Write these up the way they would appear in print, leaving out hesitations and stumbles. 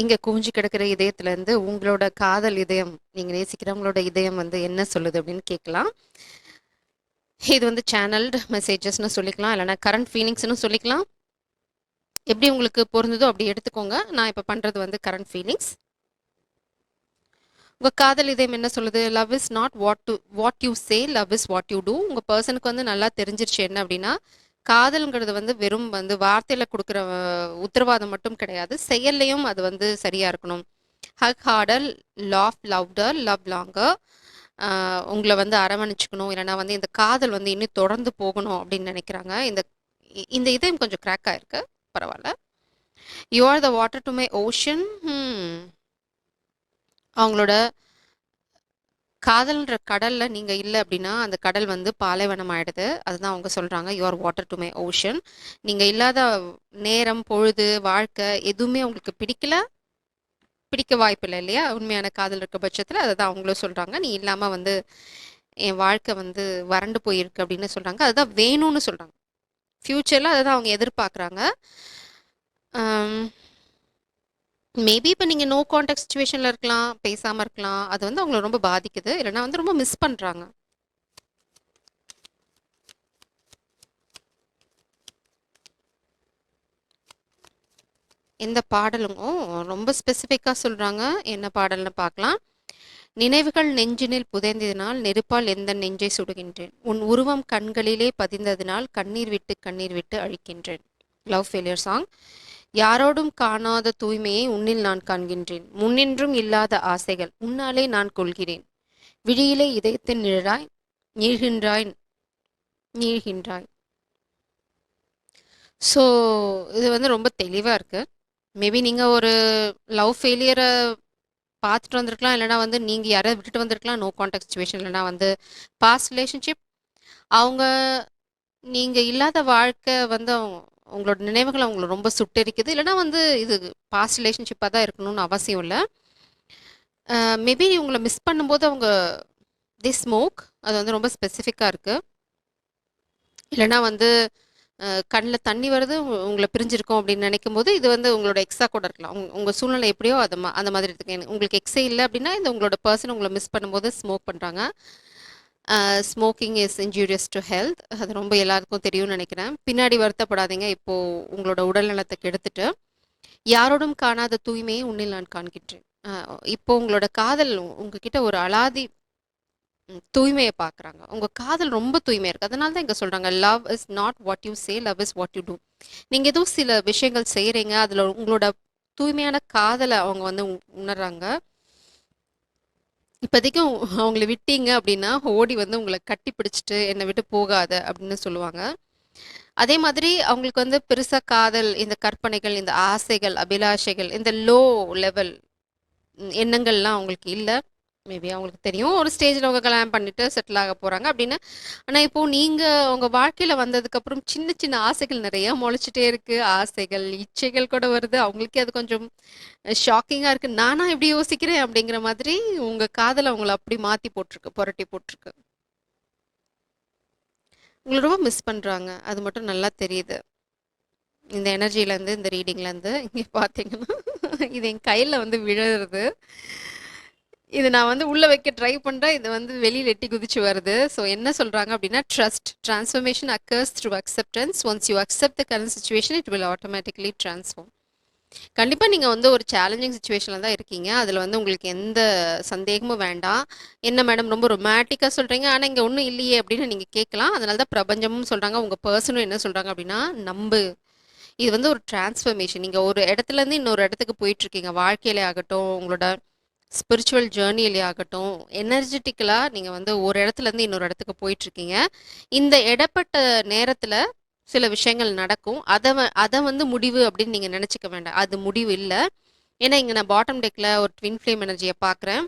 இங்க குவிஞ்சு கிடக்கிற இதயத்திலேருந்து உங்களோட காதல் இதயம், நீங்க நேசிக்கிறவங்களோட இதயம் வந்து என்ன சொல்லுது அப்படின்னு கேட்கலாம். இது வந்து சேனல்டு மெசேஜஸ்னு சொல்லிக்கலாம், இல்லைனா கரண்ட் ஃபீலிங்ஸ்னு சொல்லிக்கலாம். எப்படி உங்களுக்கு பொருந்ததோ அப்படி எடுத்துக்கோங்க. நான் இப்போ பண்ணுறது வந்து கரண்ட் ஃபீலிங்ஸ். உங்கள் காதல் இதயம் என்ன சொல்லுது? Love is not what you say, love is what you do. உங்கள் பர்சனுக்கு வந்து நல்லா தெரிஞ்சிருச்சு என்ன அப்படின்னா, காதல்ங்கிறது வந்து வெறும் வந்து வார்த்தையில் கொடுக்குற உத்தரவாதம் மட்டும் கிடையாது, செயல்லையும் அது வந்து சரியாக இருக்கணும். Hug harder, laugh louder, love longer. உங்களை வந்து அரவணைச்சிக்கணும், இல்லைனா வந்து இந்த காதல் வந்து இன்னும் தொடர்ந்து போகணும் அப்படின்னு நினைக்கிறாங்க. இந்த இதயம் கொஞ்சம் கிராக் ஆயிருக்கு, பரவாயில்ல. You are the water to my ocean. அவங்களோட காதல்ன்ற கடல்ல நீங்க இல்லை அப்படின்னா அந்த கடல் வந்து பாலைவனம் ஆயிடுது. அதுதான் அவங்க சொல்றாங்க, you are water to my ocean. நீங்க இல்லாத நேரம், பொழுது, வாழ்க்கை எதுவுமே உங்களுக்கு பிடிக்க வாய்ப்பில்லை இல்லையா? உண்மையான காதல் இருக்க பட்சத்தில் அதை தான் அவங்களும் சொல்கிறாங்க. நீ இல்லாமல் வந்து என் வாழ்க்கை வந்து வறண்டு போயிருக்கு அப்படின்னு சொல்கிறாங்க. அதுதான் வேணும்னு சொல்கிறாங்க. ஃப்யூச்சரில் அதை தான் அவங்க எதிர்பார்க்குறாங்க. மேபி இப்போ நீங்கள் நோ கான்டாக்ட் சுச்சுவேஷனில் இருக்கலாம், பேசாமல் இருக்கலாம். அது வந்து அவங்கள ரொம்ப பாதிக்குது, இல்லைனா வந்து ரொம்ப மிஸ் பண்ணுறாங்க. எந்த பாடலுங்கும் ரொம்ப ஸ்பெசிஃபிக்காக சொல்கிறாங்க. என்ன பாடல்னு பார்க்கலாம். நினைவுகள் நெஞ்சினில் புதைந்ததினால் நெருப்பால் எந்த நெஞ்சை சுடுகின்றேன், உன் உருவம் கண்களிலே பதிந்ததினால் கண்ணீர் விட்டு அழிக்கின்றேன். Love failure song. யாரோடும் காணாத தூய்மையை உன்னில் நான் காண்கின்றேன், முன்னின்றும் இல்லாத ஆசைகள் உன்னாலே நான் கொள்கிறேன், விழியிலே இதயத்தின் நிழலாய் நீழ்கின்றாய் நீழ்கின்றாய். ஸோ இது வந்து ரொம்ப தெளிவாக இருக்குது. மேபி நீங்கள் ஒரு லவ் ஃபெயிலியரை பார்த்துட்டு வந்திருக்கலாம், இல்லைனா வந்து நீங்கள் யாரையாவது விட்டுட்டு வந்திருக்கலாம் நோ கான்டாக்ட் சுச்சுவேஷன், இல்லைனா வந்து பாஸ்ட் ரிலேஷன்ஷிப். அவங்க நீங்கள் இல்லாத வாழ்க்கை வந்து உங்களோட நினைவுகள் அவங்கள ரொம்ப சுட்டெரிக்குது, இல்லைனா வந்து இது பாஸ்ட் ரிலேஷன்ஷிப்பாக தான் இருக்கணும்னு அவசியம் இல்லை. மேபி உங்களை மிஸ் பண்ணும்போது அவங்க ஸ்மோக், அது வந்து ரொம்ப ஸ்பெசிஃபிக்காக இருக்குது. இல்லைனா வந்து கண்ணில் தண்ணி வருது, உங்களை பிரிஞ்சிருக்கோம் அப்படின்னு நினைக்கும் போது இது வந்து உங்களோட எக்ஸா கூட இருக்கலாம். உங்கள் சூழ்நிலை எப்படியோ அந்த மாதிரி இருக்கு. உங்களுக்கு எக்ஸே இல்லை அப்படின்னா இந்த உங்களோட பர்சன் உங்களை மிஸ் பண்ணும்போது ஸ்மோக் பண்ணுறாங்க. Smoking is injurious to health. அது ரொம்ப எல்லாருக்கும் தெரியும்னு நினைக்கிறேன். பின்னாடி வருத்தப்படாதீங்க. இப்போது உங்களோட உடல் நலத்துக்கு எடுத்துட்டு யாரோடும் காணாத தூய்மையை உன்னில் நான் காண்கின்றேன். இப்போ உங்களோட காதல் உங்ககிட்ட ஒரு அலாதி தூய்மையை பார்க்குறாங்க. உங்கள் காதல் ரொம்ப தூய்மையாக இருக்குது. அதனால தான் இங்கே சொல்கிறாங்க, love is not what you say, love is what you do. நீங்கள் எதுவும் சில விஷயங்கள் செய்கிறீங்க, அதில் உங்களோட தூய்மையான காதலை அவங்க வந்து உணர்றாங்க. இப்போதைக்கும் அவங்கள விட்டீங்க அப்படின்னா ஓடி வந்து உங்களை கட்டி பிடிச்சிட்டு என்னை விட்டு போகாத அப்படின்னு சொல்லுவாங்க. அதே மாதிரி அவங்களுக்கு வந்து பெருசாக காதல், இந்த கற்பனைகள், இந்த ஆசைகள், அபிலாஷைகள், இந்த லோ லெவல் எண்ணங்கள்லாம் அவங்களுக்கு இல்லை. மேபி அவங்களுக்கு தெரியும் ஒரு ஸ்டேஜில் அவங்க கல்யாணம் பண்ணிட்டு செட்டில் ஆக போகிறாங்க அப்படின்னு. ஆனால் இப்போது நீங்கள் உங்கள் வாழ்க்கையில் வந்ததுக்கப்புறம் சின்ன சின்ன ஆசைகள் நிறையா முளைச்சிட்டே இருக்குது. ஆசைகள், இச்சைகள் கூட வருது. அவங்களுக்கே அது கொஞ்சம் ஷாக்கிங்காக இருக்குது. நானா இப்படி யோசிக்கிறேன் அப்படிங்கிற மாதிரி உங்கள் காதலை அவங்கள அப்படி மாற்றி போட்டிருக்கு, புரட்டி போட்டிருக்கு. உங்களை ரொம்ப மிஸ் பண்ணுறாங்க, அது மட்டும் நல்லா தெரியுது இந்த எனர்ஜிலேருந்து, இந்த ரீடிங்லேருந்து. இங்கே பார்த்தீங்கன்னா இது என் கையில் வந்து விழுறது. இது நான் வந்து உள்ளே வைக்க ட்ரை பண்ணுறேன், இது வந்து வெளியில் எட்டி குதிச்சு வருது. ஸோ என்ன சொல்கிறாங்க அப்படின்னா, trust transformation occurs through acceptance. Once you accept the current situation it will automatically transform. கண்டிப்பாக நீங்கள் வந்து ஒரு சேலஞ்சிங் சுச்சுவேஷனில் தான் இருக்கீங்க. அதில் வந்து உங்களுக்கு எந்த சந்தேகமும் வேண்டாம். என்ன மேடம் ரொம்ப ரொமாட்டிக்காக சொல்கிறீங்க, ஆனால் இங்கே ஒன்றும் இல்லையே அப்படின்னு நீங்கள் கேட்கலாம். அதனால தான் பிரபஞ்சமும் சொல்கிறாங்க, உங்கள் பர்சனும் என்ன சொல்கிறாங்க அப்படின்னா, நம்பு. இது வந்து ஒரு டிரான்ஸ்ஃபர்மேஷன். நீங்கள் ஒரு இடத்துலேருந்து இன்னொரு இடத்துக்கு போயிட்டுருக்கீங்க. வாழ்க்கையிலே ஆகட்டும், உங்களோட ஸ்பிரிச்சுவல் ஜேர்னியிலே ஆகட்டும், எனர்ஜெட்டிக்கலாக நீங்கள் வந்து ஒரு இடத்துலேருந்து இன்னொரு இடத்துக்கு போயிட்டுருக்கீங்க. இந்த இடப்பட்ட நேரத்தில் சில விஷயங்கள் நடக்கும். அதை வந்து முடிவு அப்படின்னு நீங்கள் நினச்சிக்க வேண்டாம். அது முடிவு இல்லை. ஏன்னா இங்கே நான் பாட்டம் டெக்கில் ஒரு ட்வின் ஃப்ளேம் எனர்ஜியை பார்க்குறேன்.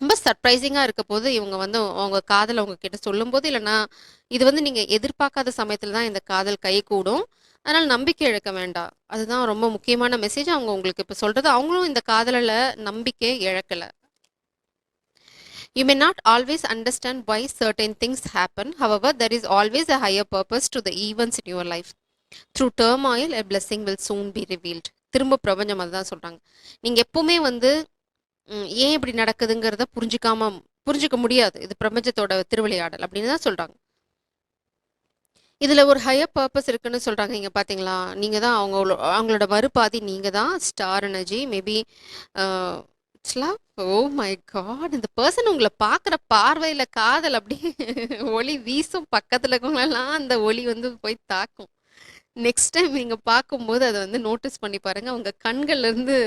ரொம்ப சர்ப்ரைசிங்காக இருக்க போது இவங்க வந்து அவங்க காதல் உங்ககிட்ட சொல்லும்போது, இல்லைனா இது வந்து நீங்கள் எதிர்பார்க்காத சமயத்தில் தான் இந்த காதல் கை கூடும். அதனால் நம்பிக்கை இழக்க வேண்டாம். அதுதான் ரொம்ப முக்கியமான மெசேஜ் அவங்க உங்களுக்கு இப்போ சொல்கிறது. அவங்களும் இந்த காதலில் நம்பிக்கை இழக்கலை. You may not always understand why certain things happen. However, there is always a higher purpose to the events in your life. Through turmoil, a blessing will soon be revealed. திரும்ப பிரபஞ்சம் அதுதான் சொல்றாங்க. நீங்க எப்பவுமே வந்து ஏன் இப்படி நடக்குதுங்கிறத புரிஞ்சுக்க முடியாது. இது பிரபஞ்சத்தோட திருவிளையாடல் அப்படின்னு தான் சொல்றாங்க. இதுல ஒரு ஹையர் பர்ப்பஸ் இருக்குன்னு சொல்றாங்க. இங்க பாத்தீங்களா? நீங்க தான் அவங்களோட மறுபாதி நீங்க தான். Star energy maybe it's love. Oh my God! இந்த பர்சன் உங்கள பார்க்குற பார்வையில காதல் அப்படியே ஒளி வீசும். பக்கத்துல இருக்கவங்களலாம் அந்த ஒளி வந்து போய் தாக்கும். நெக்ஸ்ட் டைம் நீங்க பார்க்கும்போது அத வந்து நோட்டீஸ் பண்ணி பாருங்க. உங்க கண்கள்ல இருந்து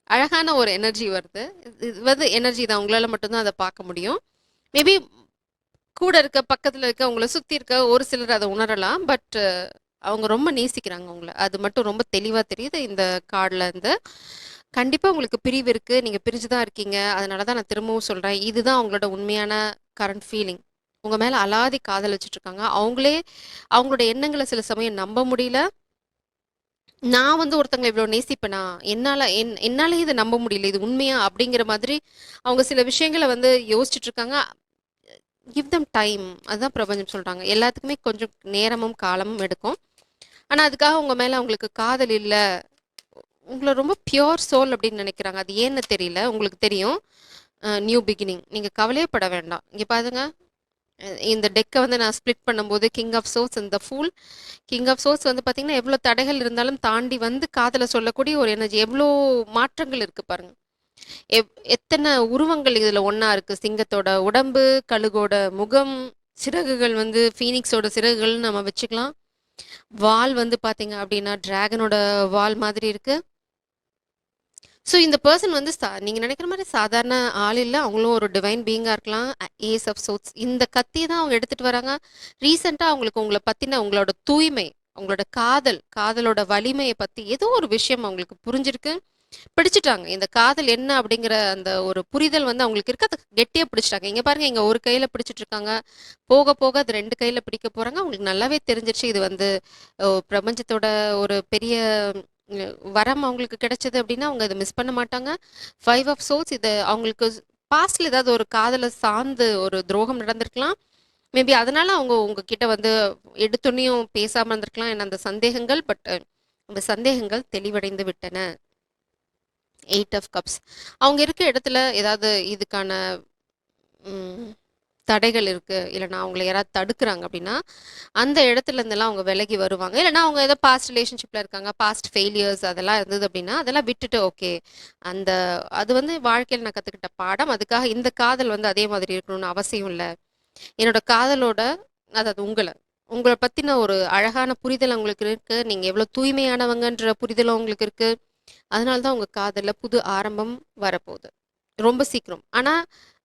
அழகான ஒரு எனர்ஜி வருது. இது வந்து எனர்ஜி தான். உங்களால மட்டும் தான் அத பார்க்க முடியும். மேபி கூட இருக்க, பக்கத்துல இருக்க, உங்கள சுத்தி இருக்க ஒரு சிலர் அத உணரலாம். பட் அவங்க ரொம்ப நேசிக்கிறாங்க உங்கள. அது மட்டும் ரொம்ப தெளிவா தெரியுது இந்த கார்ட்ல இருந்து. கண்டிப்பா உங்களுக்கு பிரிவு இருக்கு. நீங்க பிரிஞ்சு தான் இருக்கீங்க. அதனால தான் நான் திரும்பவும் சொல்றேன். இதுதான் அவங்களோட உண்மையான கரண்ட் ஃபீலிங். உங்க மேல அலாதி காதல் வச்சுட்டு இருக்காங்க. அவங்களோட எண்ணங்கள சில சமயம் நம்ப முடியல. நான் வந்து ஒருத்தங்கள இவ்ளோ நேசிப்பேனா? என்னாலயே இத நம்ப முடியல. இது உண்மையா? அப்படிங்கிற மாதிரி அவங்க சில விஷயங்கள வந்து யோசிச்சுட்டு இருக்காங்க. Give them time. அதுதான் பிரபஞ்சம் சொல்றாங்க. எல்லாத்துக்குமே கொஞ்சம் நேரமும், காலமும் எடுக்கும். ஆனா, அதுக்காக உங்க மேல அவங்களுக்கு காதல் இல்ல. உங்கள ரொம்ப பியூர் சோல் அப்படின்னு நினைக்கிறாங்க. அது ஏன்னு தெரியல. உங்களுக்கு தெரியும். New beginning. நீங்க கவலையே பட வேண்டாம். இங்க பாருங்க. இந்த டெக்க வந்து நான் ஸ்ப்ளிட் பண்ணும்போது king of swords and the fool. King of swords வந்து பார்த்தீங்கன்னா, எவ்வளோ தடைகள் இருந்தாலும் தாண்டி வந்து காதல சொல்லக்கூடிய ஒரு எனர்ஜி. எவ்வளோ மாற்றங்கள் இருக்கு பாருங்க. எத்தனை உருவங்கள் இதுல ஒண்ணா இருக்கு. சிங்கத்தோட உடம்பு, கழுகோட முகம், சிறகுகள் வந்து ஃபீனிக்ஸோட சிறகுகள்னு நம்ம வச்சுக்கலாம். வால் வந்து பார்த்தீங்க அப்படின்னா, டிராகனோட வால் மாதிரி இருக்கு. ஸோ இந்த பெர்சன் வந்து நீங்க நினைக்கிற மாரி சாதாரண ஆள் இல்ல. அவங்களும் ஒரு டிவைன் பீயிங்கா இருக்கலாம். Ace of சோட்ஸ். இந்த கத்திய தான் அவங்க எடுத்துட்டு வராங்க. ரீசென்ட்டா அவங்களுக்கு உங்கள பத்தின உங்களோட தூய்மை, உங்களோட காதலோட வலிமைய பத்தி ஏதோ ஒரு விஷயம் அவங்களுக்கு புரிஞ்சிருக்கு. பிடிச்சுட்டாங்க. இந்த காதல் என்ன அப்படிங்கிற அந்த ஒரு புரிதல் வந்து அவங்களுக்கு இருக்கு. அத கெட்டியா பிடிச்சுட்டாங்க. இங்க பாருங்க, இங்க ஒரு கையில பிடிச்சுட்டு இருக்காங்க. போக, போக அது 2 கையில பிடிக்க போறாங்க. அவங்களுக்கு நல்லாவே தெரிஞ்சிருச்சு. இது வந்து பிரபஞ்சத்தோட ஒரு பெரிய வரம் அவங்களுக்கு கிடைச்சது அப்படின்னா, அவங்க அத மிஸ் பண்ண மாட்டாங்க. 5 ஆஃப் சோல்ஸ் இது அவங்களுக்கு பாஸ்ட்ல ஏதாவது ஒரு காதல சார்ந்து ஒரு துரோகம் நடந்திருக்கலாம். மேபி அதனால அவங்க உங்ககிட்ட வந்து எடுத்தோனையும் பேசாம இருந்திருக்கலாம். என்ன அந்த சந்தேகங்கள். பட் அந்த சந்தேகங்கள் தெளிவடைந்து விட்டன. 8 ஆஃப் கப்ஸ். அவங்க இருக்க இடத்துல ஏதாவது இதுக்கான ம், தடைகள் இருக்கு. இல்லன்னா அவங்கள யாராவது தடுக்குறாங்க அப்படின்னா, அந்த இடத்துல இருந்தெல்லாம் அவங்க விலகி வருவாங்க. இல்லன்னா அவங்க ஏதோ பாஸ்ட் ரிலேஷன்ஷிப்ல இருக்காங்க. பாஸ்ட் ஃபெயிலியர்ஸ் அதெல்லாம் இருந்தது அப்படின்னா, அதெல்லாம் விட்டுட்டு ஓகே. அந்த அது வந்து வாழ்க்கையில நான் கத்துக்கிட்ட பாடம். அதுக்காக இந்த காதல் வந்து அதே மாதிரி இருக்கணும்னு அவசியம் இல்ல. என்னோட காதலோட அதாவது உங்கள பத்தின ஒரு அழகான புரிதல் உங்களுக்கு இருக்கு. நீங்க எவ்வளவு தூய்மையானவங்கன்ற புரிதலும் உங்களுக்கு இருக்கு. அதனால தான் உங்க காதல்ல புது ஆரம்பம் வரப்போகுது. ரொம்ப சீக்கிரம். ஆனா,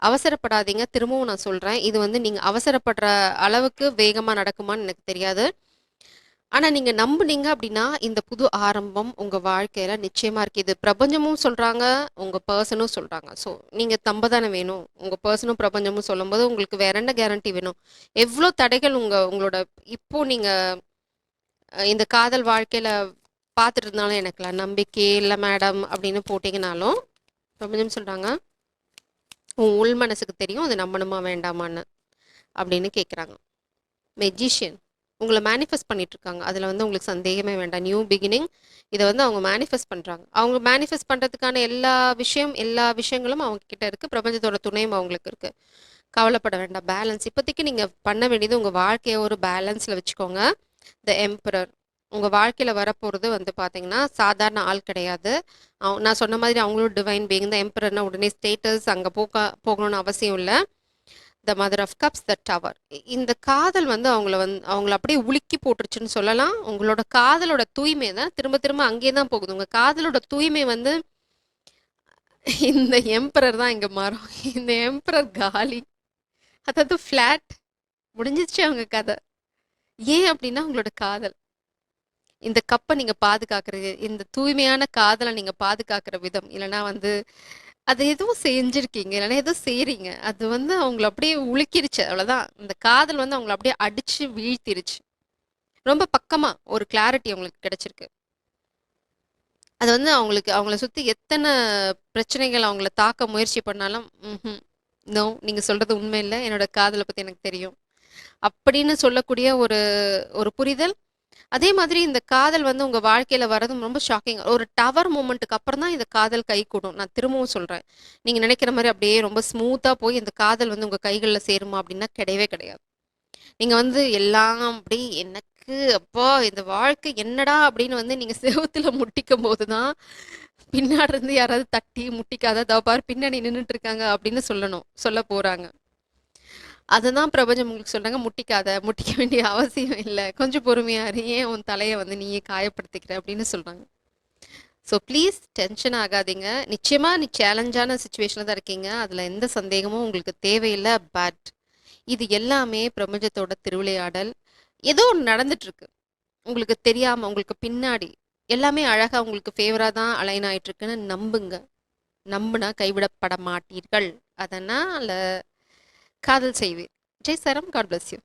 அவசரப்படாதீங்க. திரும்பவும் நான் சொல்றேன். இது வந்து நீங்க அவசரப்படுற அளவுக்கு வேகமா நடக்குமான்னு எனக்கு தெரியாது. ஆனா, நீங்க நம்புனீங்க அப்படின்னா, இந்த புது ஆரம்பம் உங்க வாழ்க்கையில நிச்சயமா இருக்கு. இது பிரபஞ்சமும் சொல்றாங்க, உங்க பெர்சனும் சொல்றாங்க. ஸோ, நீங்க நம்ப தானே வேணும். உங்க பெர்சனும், பிரபஞ்சமும் சொல்லும்போது, உங்களுக்கு வேற என்ன கேரண்டி வேணும்? எவ்ளோ தடைகள் உங்களோட இப்போ நீங்க இந்த காதல் வாழ்க்கையில பார்த்துட்டு இருந்தாலும் எனக்குலாம் நம்பிக்கையே இல்ல மேடம் அப்படின்னு போட்டீங்கனாலும், பிரபஞ்சம் சொல்றாங்க, உன் உள் மனசுக்கு தெரியும் அது நம்பணுமா வேண்டாமான்னு அப்படின்னு கேட்குறாங்க. மெஜிஷியன் உங்கள மேனிஃபெஸ்ட் பண்ணிட்டு இருக்காங்க. அதுல வந்து உங்களுக்கு சந்தேகமே வேண்டாம். New beginning. இத வந்து அவங்க மேனிஃபெஸ்ட் பண்றாங்க. அவங்க மேனிஃபெஸ்ட் பண்றதுக்கான எல்லா விஷயங்களும் அவங்க கிட்ட இருக்கு. பிரபஞ்சத்தோட துணையும் அவங்களுக்கு இருக்கு. கவலைப்பட வேண்டாம். பேலன்ஸ் இப்போதைக்கு நீங்க பண்ண வேண்டியது உங்க வாழ்க்கைய ஒரு பேலன்ஸ்ல வச்சுக்கோங்க. த எம்பரர் உங்க வாழ்க்கையில வரப்போறது வந்து பாத்தீங்கன்னா சாதாரண ஆள் கிடையாது. நான் சொன்ன மாதிரி அவங்களும் டிவைன் பீயிங் தான். எம்பரர்னா உடனே ஸ்டேட்டஸ் அங்க போகணும்னு அவசியம் இல்ல. The mother of cups, the tower. இந்த காதல் வந்து அவங்கள அப்படியே உலுக்கி போட்டுருச்சுன்னு சொல்லலாம். உங்களோட காதலோட தூய்மை தான் திரும்ப திரும்ப அங்கேயே தான் போகுது. உங்க காதலோட தூய்மை வந்து இந்த எம்பரர் தான் இங்க மாறும். இந்த எம்பரர் காலி. அதாவது ஃபிளாட். முடிஞ்சிச்சு அவங்க கதை. ஏன் அப்படின்னா உங்களோட காதல். இந்த கப்ப நீங்க பாதுகாக்கிறது, இந்த தூய்மையான காதல நீங்க பாதுகாக்கிற விதம், இல்லன்னா வந்து அது எதுவும் செஞ்சிருக்கீங்க, இல்லன்னா ஏதோ செய்றீங்க. அது வந்து அவங்கள அப்படியே உலுக்கிருச்சு அவ்வளோதான். இந்த காதல் வந்து அவங்கள அப்படியே அடிச்சு வீழ்த்திருச்சு. ரொம்ப பக்கமா ஒரு கிளாரிட்டி அவங்களுக்கு கிடைச்சிருக்கு. அது வந்து அவங்கள சுத்தி எத்தன பிரச்சனைகள் அவங்கள தாக்க முயற்சி பண்ணாலும், ம்ஹ்ம். நோ நீங்க சொல்றது உண்மை இல்ல. என்னோட காதல பத்தி எனக்கு தெரியும். அப்படின்னு சொல்லக்கூடிய ஒரு ஒரு புரிதல் அதே மாதிரி இந்த காதல் வந்து உங்க வாழ்க்கையில வரதும் ரொம்ப ஷாக்கிங். ஒரு டவர் மொமெண்ட்டுக்கு அப்புறம் தான் இந்த காதல் கைகூடும். நான் திரும்பவும் சொல்றேன். நீங்க நினைக்கிற மாரி அப்படியே ரொம்ப ஸ்மூத்தா போய் இந்த காதல் வந்து உங்க கைகள்ல சேருமா அப்படின்னா கிடையவே கிடையாது. நீங்க வந்து எல்லாம் அப்படி எனக்கு அப்பா இந்த வாழ்க்கை என்னடா அப்படின்னு வந்து நீங்க செவுத்துல முட்டிக்கும்போது தான் பின்னாடி இருந்து யாராவது தட்டி முட்டிக்காத "இதோ பாரு பின்னாடி நின்னுட்டு இருக்காங்க" அப்படின்னு சொல்ல போறாங்க. அததான் பிரபஞ்சம் உங்களுக்கு சொல்றாங்க, "முட்டிக்காத, முட்டிக்க வேண்டிய அவசியம் இல்ல. கொஞ்சம் பொறுமையா இரு. ஏன் உன் தலைய வந்து நீயே காயப்படுத்திக்கிற?" அப்படின்னு சொல்றாங்க. ஸோ ப்ளீஸ் டென்ஷன் ஆகாதீங்க. நிச்சயமா நீ சேலஞ்சான சிச்சுவேஷன்ல தான் இருக்கீங்க. அதுல எந்த சந்தேகமும் உங்களுக்கு தேவையில்ல. பட் இது எல்லாமே பிரபஞ்சத்தோட திருவிளையாடல். ஏதோ ஒண்ணு நடந்துட்டு இருக்கு. உங்களுக்கு தெரியாம, உங்களுக்கு பின்னாடி. எல்லாமே அழகா உங்களுக்கு ஃபேவரா தான் அலைன் ஆயிட்டு இருக்குன்னு நம்புங்க. நம்புனா கைவிடப்பட மாட்டீர்கள். அதனால காதல் செய்வீர். ஜெய் சரம். God bless you.